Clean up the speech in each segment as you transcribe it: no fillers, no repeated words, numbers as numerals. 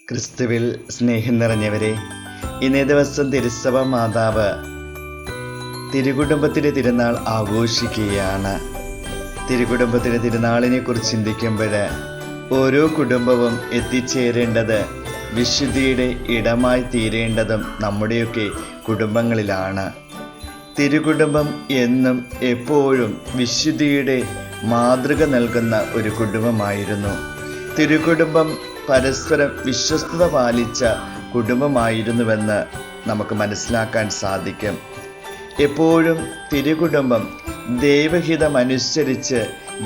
ക്രിസ്തുവിൽ സ്നേഹം നിറഞ്ഞവരെ, ഇന്നേ ദിവസം തിരുസഭ മാതാവ് തിരുകുടുംബത്തിൻ്റെ തിരുനാൾ ആഘോഷിക്കുകയാണ്. തിരുകുടുംബത്തിൻ്റെ തിരുനാളിനെ കുറിച്ച് ചിന്തിക്കുമ്പോൾ ഓരോ കുടുംബവും എത്തിച്ചേരേണ്ടത് വിശുദ്ധിയുടെ ഇടമായി തീരേണ്ടതും നമ്മുടെയൊക്കെ കുടുംബങ്ങളിലാണ്. തിരുകുടുംബം എന്നും എപ്പോഴും വിശുദ്ധിയുടെ മാതൃക നൽകുന്ന ഒരു കുടുംബമായിരുന്നു. തിരുകുടുംബം പരസ്പരം വിശ്വസ്തത പാലിച്ച കുടുംബമായിരുന്നുവെന്ന് നമുക്ക് മനസ്സിലാക്കാൻ സാധിക്കും. എപ്പോഴും തിരുകുടുംബം ദൈവഹിതമനുസരിച്ച്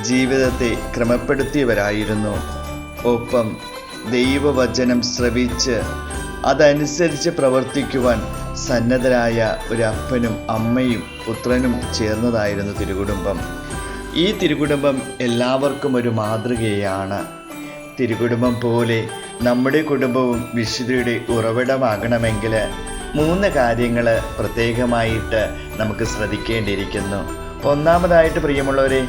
ജീവിതത്തെ ക്രമപ്പെടുത്തിയവരായിരുന്നു. ഒപ്പം ദൈവവചനം ശ്രവിച്ച് അതനുസരിച്ച് പ്രവർത്തിക്കുവാൻ സന്നദ്ധരായ ഒരു അപ്പനും അമ്മയും പുത്രനും ചേർന്നതായിരുന്നു തിരുകുടുംബം. ഈ തിരുകുടുംബം എല്ലാവർക്കും ഒരു മാതൃകയാണ്. തിരുകുടുംബം പോലെ നമ്മുടെ കുടുംബവും വിശുദ്ധിയുടെ ഉറവിടമാകണമെങ്കിൽ 3 കാര്യങ്ങൾ പ്രത്യേകമായിട്ട് നമുക്ക് ശ്രദ്ധിക്കേണ്ടിയിരിക്കുന്നു. ഒന്നാമതായിട്ട് പ്രിയമുള്ളവരെ,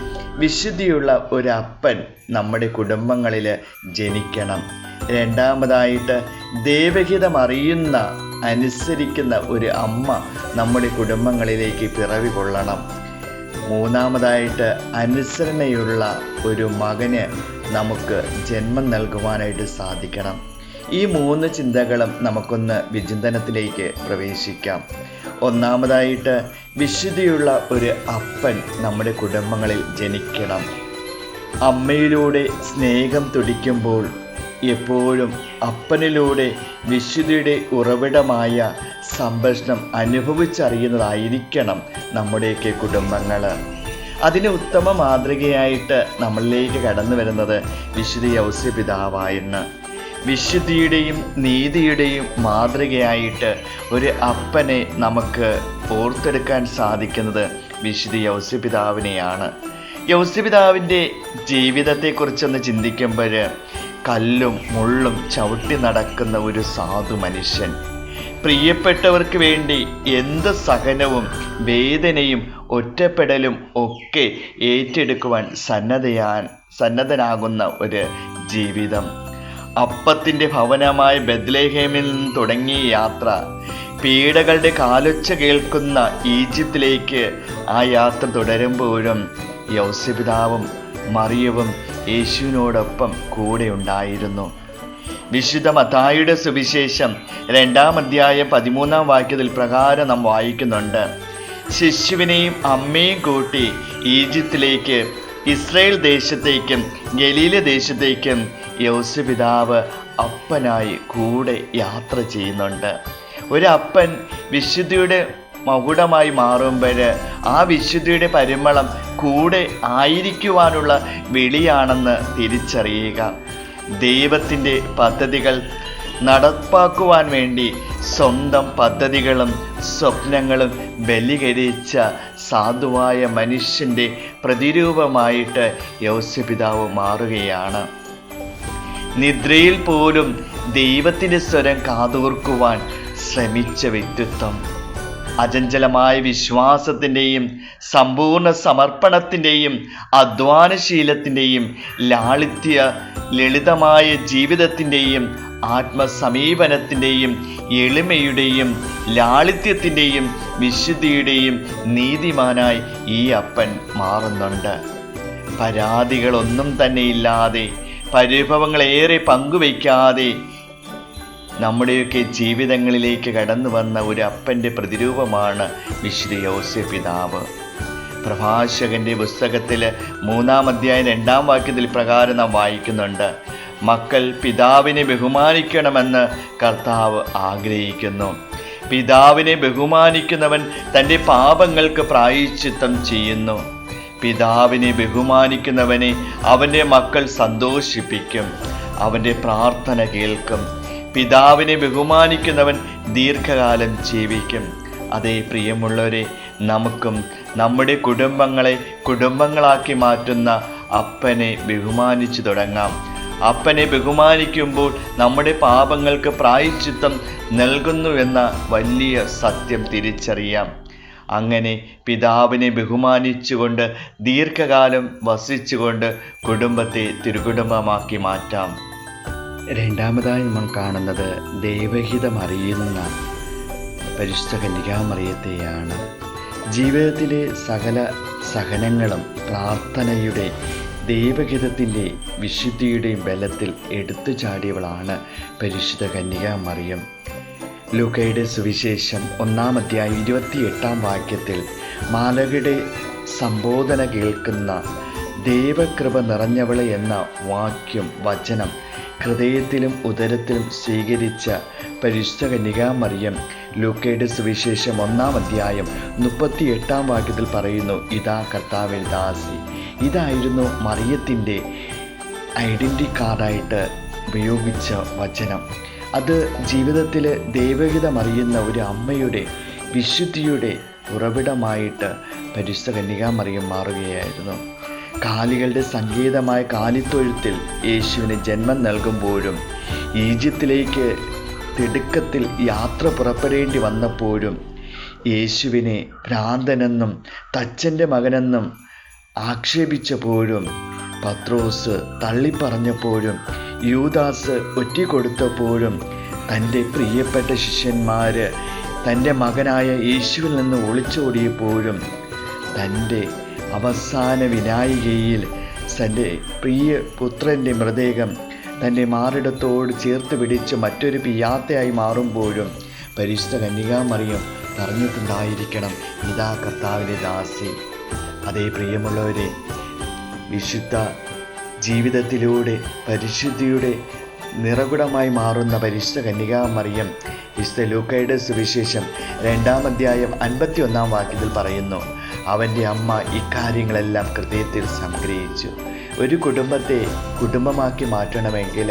വിശുദ്ധിയുള്ള ഒരു അപ്പൻ നമ്മുടെ കുടുംബങ്ങളിൽ ജനിക്കണം. രണ്ടാമതായിട്ട് ദൈവഹിതം അറിയുന്ന അനുസരിക്കുന്ന ഒരു അമ്മ നമ്മുടെ കുടുംബങ്ങളിലേക്ക് പിറവി കൊള്ളണം. മൂന്നാമതായിട്ട് അനുസരണയുള്ള ഒരു മകന് നമുക്ക് ജന്മം നൽകുവാനായിട്ട് സാധിക്കണം. ഈ 3 ചിന്തകളും നമുക്കൊന്ന് വിചിന്തനത്തിലേക്ക് പ്രവേശിക്കാം. ഒന്നാമതായിട്ട്, വിശുദ്ധിയുള്ള ഒരു അപ്പൻ നമ്മുടെ കുടുംബങ്ങളിൽ ജനിക്കണം. അമ്മയിലൂടെ സ്നേഹം തുടിക്കുമ്പോൾ എപ്പോഴും അപ്പനിലൂടെ വിശുദ്ധിയുടെ ഉറവിടമായ സംഭാഷണം അനുഭവിച്ചറിയുന്നതായിരിക്കണം നമ്മുടെയൊക്കെ കുടുംബങ്ങൾ. അതിന് ഉത്തമ മാതൃകയായിട്ട് നമ്മളിലേക്ക് കടന്നു വരുന്നത് വിശുദ്ധ യൗസേപ്പിതാവായിരുന്നു. വിശുദ്ധിയുടെയും നീതിയുടെയും മാതൃകയായിട്ട് ഒരു അപ്പനെ നമുക്ക് ഓർത്തെടുക്കാൻ സാധിക്കുന്നത് വിശുദ്ധ യൗസേപ്പിതാവിനെയാണ്. യൗസേപ്പിതാവിൻ്റെ ജീവിതത്തെക്കുറിച്ചൊന്ന് ചിന്തിക്കുമ്പോൾ കല്ലും മുള്ളും ചവിട്ടി നടക്കുന്ന ഒരു സാധു മനുഷ്യൻ, പ്രിയപ്പെട്ടവർക്ക് വേണ്ടി എന്ത് സഹനവും വേദനയും ഒറ്റപ്പെടലും ഒക്കെ ഏറ്റെടുക്കുവാൻ സന്നദ്ധനാകുന്ന ഒരു ജീവിതം. അപ്പത്തിൻ്റെ ഭവനമായ ബെത്ലഹേമിൽ നിന്ന് തുടങ്ങിയ യാത്ര പീഡകളുടെ കാലൊച്ച കേൾക്കുന്ന ഈജിപ്തിലേക്ക് ആ യാത്ര തുടരുമ്പോഴും യൗസേപ്പിതാവും മറിയവും യേശുവിനോടൊപ്പം കൂടെ ഉണ്ടായിരുന്നു. വിശുദ്ധ മത്തായിയുടെ സുവിശേഷം 2-ാം അധ്യായം 13-ാം വാക്യത്തിൽ പ്രകാരം നാം വായിക്കുന്നുണ്ട്: ശിശുവിനെയും അമ്മയും കൂട്ടി ഈജിപ്തിലേക്ക്, ഇസ്രായേൽ ദേശത്തേക്കും ഗലീല ദേശത്തേക്കും യൗസേപ്പിതാവ് അപ്പനായി കൂടെ യാത്ര ചെയ്യുന്നുണ്ട്. ഒരപ്പൻ വിശുദ്ധിയുടെ മകുടമായി മാറുമ്പോൾ ആ വിശുദ്ധിയുടെ പരിമളം കൂടെ ആയിരിക്കുവാനുള്ള വിളിയാണെന്ന് തിരിച്ചറിയുക. ദൈവത്തിൻ്റെ പദ്ധതികൾ നടപ്പാക്കുവാൻ വേണ്ടി സ്വന്തം പദ്ധതികളും സ്വപ്നങ്ങളും ബലികരിച്ച സാധുവായ മനുഷ്യൻ്റെ പ്രതിരൂപമായിട്ട് യൗസേപ്പിതാവ് മാറുകയാണ്. നിദ്രയിൽ പോലും ദൈവത്തിൻ്റെ സ്വരം കാതോർക്കുവാൻ ശ്രമിച്ച വ്യക്തിത്വം, അചഞ്ചലമായ വിശ്വാസത്തിൻ്റെയും സമ്പൂർണ്ണ സമർപ്പണത്തിൻ്റെയും അധ്വാനശീലത്തിൻ്റെയും ലളിതമായ ജീവിതത്തിൻ്റെയും ആത്മസമീപനത്തിൻ്റെയും എളിമയുടെയും ലാളിത്യത്തിൻ്റെയും വിശുദ്ധിയുടെയും നീതിമാനായി ഈ അപ്പൻ മാറുന്നുണ്ട്. പരാതികളൊന്നും തന്നെ ഇല്ലാതെ, പരിഭവങ്ങളേറെ പങ്കുവയ്ക്കാതെ നമ്മുടെയൊക്കെ ജീവിതങ്ങളിലേക്ക് കടന്നു വന്ന ഒരു അപ്പൻ്റെ പ്രതിരൂപമാണ് വിശുദ്ധ യൗസേപ്പിതാവ്. പ്രഭാഷകന്റെ പുസ്തകത്തിൽ 3-ാം അധ്യായം 2-ാം വാക്യത്തിൽ പ്രകാരം നാം വായിക്കുന്നുണ്ട്: മക്കൾ പിതാവിനെ ബഹുമാനിക്കണമെന്ന് കർത്താവ് ആഗ്രഹിക്കുന്നു. പിതാവിനെ ബഹുമാനിക്കുന്നവൻ തൻ്റെ പാപങ്ങൾക്ക് പ്രായശ്ചിത്തം ചെയ്യുന്നു. പിതാവിനെ ബഹുമാനിക്കുന്നവനെ അവൻ്റെ മക്കൾ സന്തോഷിപ്പിക്കും, അവൻ്റെ പ്രാർത്ഥന കേൾക്കും. പിതാവിനെ ബഹുമാനിക്കുന്നവൻ ദീർഘകാലം ജീവിക്കും. അതേ പ്രിയമുള്ളവരെ, നമുക്കും നമ്മുടെ കുടുംബങ്ങളാക്കി മാറ്റുന്ന അപ്പനെ ബഹുമാനിച്ചു തുടങ്ങാം. അപ്പനെ ബഹുമാനിക്കുമ്പോൾ നമ്മുടെ പാപങ്ങൾക്ക് പ്രായശ്ചിത്തം നൽകുന്നുവെന്ന വലിയ സത്യം തിരിച്ചറിയാം. അങ്ങനെ പിതാവിനെ ബഹുമാനിച്ചുകൊണ്ട് ദീർഘകാലം വസിച്ചുകൊണ്ട് കുടുംബത്തെ തിരുകുടുംബമാക്കി മാറ്റാം. രണ്ടാമതായി നമ്മൾ കാണുന്നത് ദൈവഹിതം അറിയുന്ന പരിശുദ്ധ കന്യകാമറിയത്തെയാണ്. ജീവിതത്തിലെ സകല സഹനങ്ങളും പ്രാർത്ഥനയുടെ ദൈവഹിതത്തിൻ്റെ വിശുദ്ധിയുടെയും ബലത്തിൽ എടുത്തു ചാടിയവളാണ് പരിശുദ്ധ കന്യകാമറിയം. ലൂക്കയുടെ സുവിശേഷം 1-ാം അധ്യായം 28-ാം വാക്യത്തിൽ മാലാഖയുടെ സംബോധന കേൾക്കുന്ന ദൈവകൃപ നിറഞ്ഞവളെ എന്ന വചനം ഹൃദയത്തിലും ഉദരത്തിലും സ്വീകരിച്ച പരിശുദ്ധ കന്യകാമറിയം ലൂക്കയുടെ സുവിശേഷം 1-ാം അധ്യായം 38-ാം വാക്യത്തിൽ പറയുന്നു, ഇതാ കർത്താവിൻ ദാസി. ഇതായിരുന്നു മറിയത്തിൻ്റെ ഐഡൻറ്റി കാർഡായിട്ട് ഉപയോഗിച്ച വചനം. അത് ജീവിതത്തിൽ ദൈവഹിതമറിയുന്ന ഒരു അമ്മയുടെ വിശുദ്ധിയുടെ ഉറവിടമായിട്ട് പരിശുദ്ധ കന്യകാമറിയം മാറുകയായിരുന്നു. കാലികളുടെ സംഗീതമായ കാലിത്തൊഴുത്തിൽ യേശുവിന് ജന്മം നൽകുമ്പോഴും ഈജിപ്തിലേക്ക് തിടുക്കത്തിൽ യാത്ര പുറപ്പെടേണ്ടി വന്നപ്പോഴും യേശുവിനെ ഭ്രാന്തനെന്നും തച്ചൻ്റെ മകനെന്നും ആക്ഷേപിച്ചപ്പോഴും പത്രോസ് തള്ളിപ്പറഞ്ഞപ്പോഴും യൂദാസ് ഒറ്റിക്കൊടുത്തപ്പോഴും തൻ്റെ പ്രിയപ്പെട്ട ശിഷ്യന്മാർ തൻ്റെ മകനായ യേശുവിൽ നിന്ന് ഒളിച്ചോടിയപ്പോഴും തൻ്റെ അവസാന വിനായികയിൽ തൻ്റെ പ്രിയ പുത്രൻ്റെ മൃതദേഹം തൻ്റെ മാറിടത്തോട് ചേർത്ത് പിടിച്ച് മറ്റൊരു പിയാത്തയായി മാറുമ്പോഴും പരിശുദ്ധ കന്യകാമറിയം പറഞ്ഞിട്ടുണ്ടായിരിക്കണം, ഇതാ കർത്താവിൻ്റെ ദാസി. അതേ പ്രിയമുള്ളവരെ, വിശുദ്ധ ജീവിതത്തിലൂടെ പരിശുദ്ധിയുടെ നിറകുടമായി മാറുന്ന പരിശുദ്ധ കന്യകാമറിയം വിശുദ്ധ ലൂക്കയുടെ സുവിശേഷം 2-ാം അധ്യായം 51-ാം വാക്യത്തിൽ പറയുന്നു, അവൻ്റെ അമ്മ ഇക്കാര്യങ്ങളെല്ലാം ഹൃദയത്തിൽ സംഗ്രഹിച്ചു. ഒരു കുടുംബത്തെ കുടുംബമാക്കി മാറ്റണമെങ്കിൽ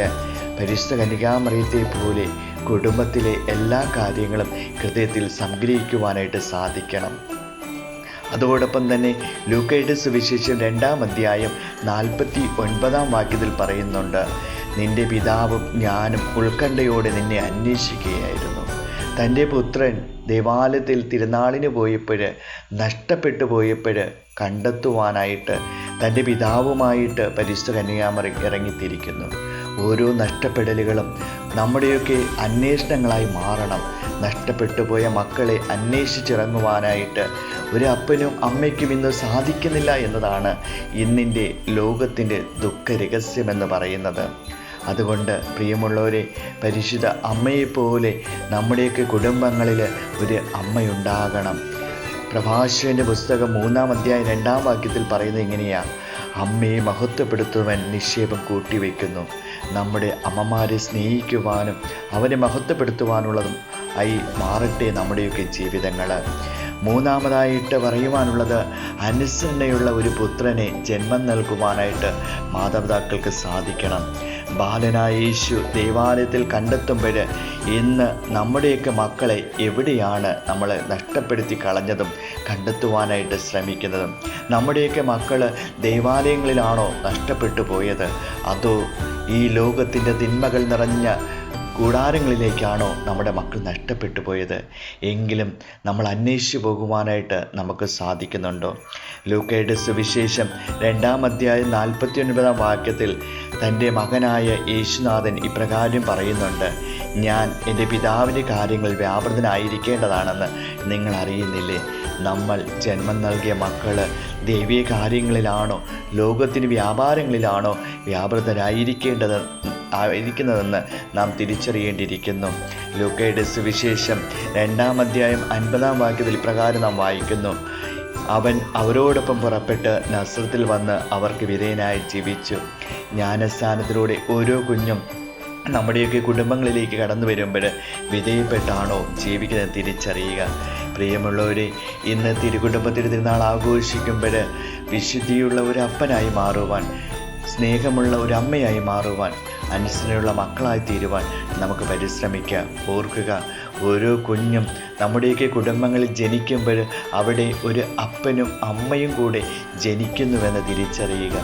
പരിശുദ്ധ കന്യകാമറിയത്തെ പോലെ കുടുംബത്തിലെ എല്ലാ കാര്യങ്ങളും ഹൃദയത്തിൽ സംഗ്രഹിക്കുവാനായിട്ട് സാധിക്കണം. അതോടൊപ്പം തന്നെ ലൂക്കയുടെ സുവിശേഷം 2-ാം അധ്യായം 49-ാം വാക്യത്തിൽ പറയുന്നുണ്ട്, നിന്റെ പിതാവും ഞാനും ഉത്കണ്ഠയോടെ നിന്നെ അന്വേഷിക്കുകയായിരുന്നു. തൻ്റെ പുത്രൻ ദേവാലയത്തിൽ തിരുനാളിന് പോയപ്പോൾ നഷ്ടപ്പെട്ടു പോയപ്പോൾ കണ്ടെത്തുവാനായിട്ട് തൻ്റെ പിതാവുമായിട്ട് പരിശുദ്ധ കന്യകാമറിയം ഇറങ്ങിത്തിരിക്കുന്നു. ഓരോ നഷ്ടപ്പെടലുകളും നമ്മുടെയൊക്കെ അന്വേഷണങ്ങളായി മാറണം. നഷ്ടപ്പെട്ടു പോയ മക്കളെ അന്വേഷിച്ചിറങ്ങുവാനായിട്ട് ഒരു അപ്പനും അമ്മയ്ക്കും ഇന്ന് സാധിക്കുന്നില്ല എന്നതാണ് ഇന്നിൻ്റെ ലോകത്തിൻ്റെ ദുഃഖരഹസ്യമെന്ന് പറയുന്നത്. അതുകൊണ്ട് പ്രിയമുള്ളവരെ, പരിശുദ്ധ അമ്മയെപ്പോലെ നമ്മുടെയൊക്കെ കുടുംബങ്ങളിൽ ഒരു അമ്മയുണ്ടാകണം. പ്രഭാഷകൻ്റെ പുസ്തകം 3-ാം അധ്യായം 2-ാം വാക്യത്തിൽ പറയുന്നത് ഇങ്ങനെയാണ്, അമ്മയെ മഹത്വപ്പെടുത്തുവാൻ നിക്ഷേപം കൂട്ടിവെക്കുന്നു. നമ്മുടെ അമ്മമാരെ സ്നേഹിക്കുവാനും അവരെ മഹത്വപ്പെടുത്തുവാനുള്ളതും ആയി മാറട്ടെ നമ്മുടെയൊക്കെ ജീവിതങ്ങൾ. മൂന്നാമതായിട്ട് പറയുവാനുള്ളത്, അനുസരണയുള്ള ഒരു പുത്രനെ ജന്മം നൽകുവാനായിട്ട് മാതാപിതാക്കൾക്ക് സാധിക്കണം. ബാലനായ യേശു ദേവാലയത്തിൽ കണ്ടെത്തുമ്പോൾ ഇന്ന് നമ്മുടെയൊക്കെ മക്കളെ എവിടെയാണ് നമ്മൾ നഷ്ടപ്പെടുത്തി കളഞ്ഞതും കണ്ടെത്തുവാനായിട്ട് ശ്രമിക്കുന്നതും? നമ്മുടെയൊക്കെ മക്കൾ ദേവാലയങ്ങളിലാണോ നഷ്ടപ്പെട്ടു പോയത്, അതോ ഈ ലോകത്തിൻ്റെ തിന്മകൾ നിറഞ്ഞ കൂടാരങ്ങളിലേക്കാണോ നമ്മുടെ മക്കൾ നഷ്ടപ്പെട്ടു പോയത്? എങ്കിലും നമ്മൾ അന്വേഷിച്ചു പോകുവാനായിട്ട് നമുക്ക് സാധിക്കുന്നുണ്ടോ? ലൂക്കയുടെ സുവിശേഷം 2-ാം അധ്യായം 49-ാം വാക്യത്തിൽ തൻ്റെ മകനായ യേശുനാഥൻ ഇപ്രകാരം പറയുന്നുണ്ട്, ഞാൻ എൻ്റെ പിതാവിൻ്റെ കാര്യങ്ങൾ വ്യാപൃതനായിരിക്കേണ്ടതാണെന്ന് നിങ്ങൾ അറിയുന്നില്ലേ? നമ്മൾ ജന്മം നൽകിയ മക്കൾ ദൈവീയ കാര്യങ്ങളിലാണോ ലോകത്തിന് വ്യാപാരങ്ങളിലാണോ വ്യാപൃതരായിരിക്കുന്നതെന്ന് നാം തിരിച്ചറിയേണ്ടിയിരിക്കുന്നു. ലൂക്കയുടെ സുവിശേഷം 2-ാം അധ്യായം 50-ാം വാക്യത്തിൽ പ്രകാരം നാം വായിക്കുന്നു, അവൻ അവരോടൊപ്പം പുറപ്പെട്ട് നസ്രത്തിൽ വന്ന് അവർക്ക് വിധേയനായി ജീവിച്ചു. ജ്ഞാനസ്ഥാനത്തിലൂടെ ഓരോ കുഞ്ഞും നമ്മുടെയൊക്കെ കുടുംബങ്ങളിലേക്ക് കടന്നു വരുമ്പോൾ വിധേയപ്പെട്ടാണോ ജീവിക്കുന്നത് തിരിച്ചറിയുക. പ്രിയമുള്ളവരെ, ഇന്ന് തിരുകുടുംബത്തിന് തിരുനാൾ ആഘോഷിക്കുമ്പോൾ വിശുദ്ധിയുള്ള ഒരു അപ്പനായി മാറുവാൻ, സ്നേഹമുള്ള ഒരു അമ്മയായി മാറുവാൻ, അനുസരണയുള്ള മക്കളായി തീരുവാൻ നമുക്ക് പരിശ്രമിക്കാം. ഓർക്കുക, ഓരോ കുഞ്ഞും നമ്മുടെയൊക്കെ കുടുംബങ്ങളിൽ ജനിക്കുമ്പോൾ അവിടെ ഒരു അപ്പനും അമ്മയും കൂടെ ജനിക്കുന്നുവെന്ന് തിരിച്ചറിയുക.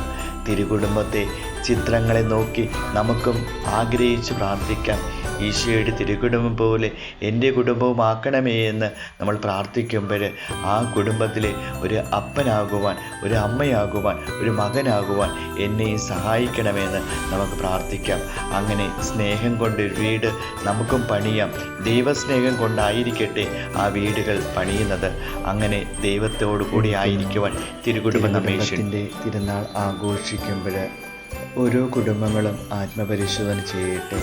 തിരുകുടുംബത്തെ ചിത്രങ്ങളെ നോക്കി നമുക്കും ആഗ്രഹിച്ച് പ്രാർത്ഥിക്കാം. ഈശോയുടെ തിരുകുടുംബം പോലെ എൻ്റെ കുടുംബവും ആക്കണമേ എന്ന് നമ്മൾ പ്രാർത്ഥിക്കുമ്പോൾ ആ കുടുംബത്തിലെ ഒരു അപ്പനാകുവാൻ, ഒരു അമ്മയാകുവാൻ, ഒരു മകനാകുവാൻ എന്നെയും സഹായിക്കണമെന്ന് നമുക്ക് പ്രാർത്ഥിക്കാം. അങ്ങനെ സ്നേഹം കൊണ്ട് വീട് നമുക്കും പണിയാം. ദൈവസ്നേഹം കൊണ്ടായിരിക്കട്ടെ ആ വീടുകൾ പണിയുന്നത്. അങ്ങനെ ദൈവത്തോടു കൂടി ആയിരിക്കുവാൻ തിരുകുടുംബം നമ്മേശിൻ്റെ തിരുനാൾ ആഘോഷിക്കുമ്പോൾ ഓരോ കുടുംബങ്ങളും ആത്മപരിശോധന ചെയ്യട്ടെ.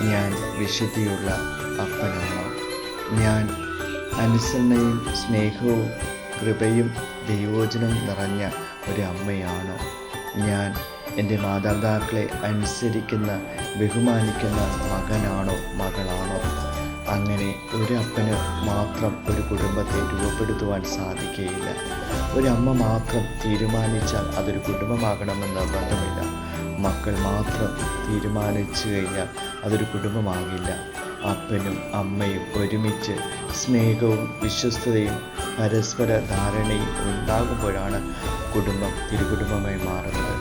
ഞാൻ വിശുദ്ധിയുള്ള അപ്പനാണോ? ഞാൻ അനുസരണയും സ്നേഹവും കൃപയും ദൈവവചനവും നിറഞ്ഞ ഒരു അമ്മയാണോ? ഞാൻ എൻ്റെ മാതാപിതാക്കളെ അനുസരിക്കുന്ന, ബഹുമാനിക്കുന്ന മകനാണോ, മകളാണോ? അങ്ങനെ ഒരു അപ്പന് മാത്രം ഒരു കുടുംബത്തെ രൂപപ്പെടുത്തുവാൻ സാധിക്കുകയില്ല. ഒരമ്മ മാത്രം തീരുമാനിച്ചാൽ അതൊരു കുടുംബമാകണമെന്ന് നിർബന്ധമില്ല. മക്കൾ മാത്രം തീരുമാനിച്ചു കഴിഞ്ഞാൽ അതൊരു കുടുംബമാകില്ല. അപ്പനും അമ്മയും ഒരുമിച്ച് സ്നേഹവും വിശ്വസ്തതയും പരസ്പര ധാരണയും ഉണ്ടാകുമ്പോഴാണ് കുടുംബം തിരുകുടുംബമായി മാറുന്നത്.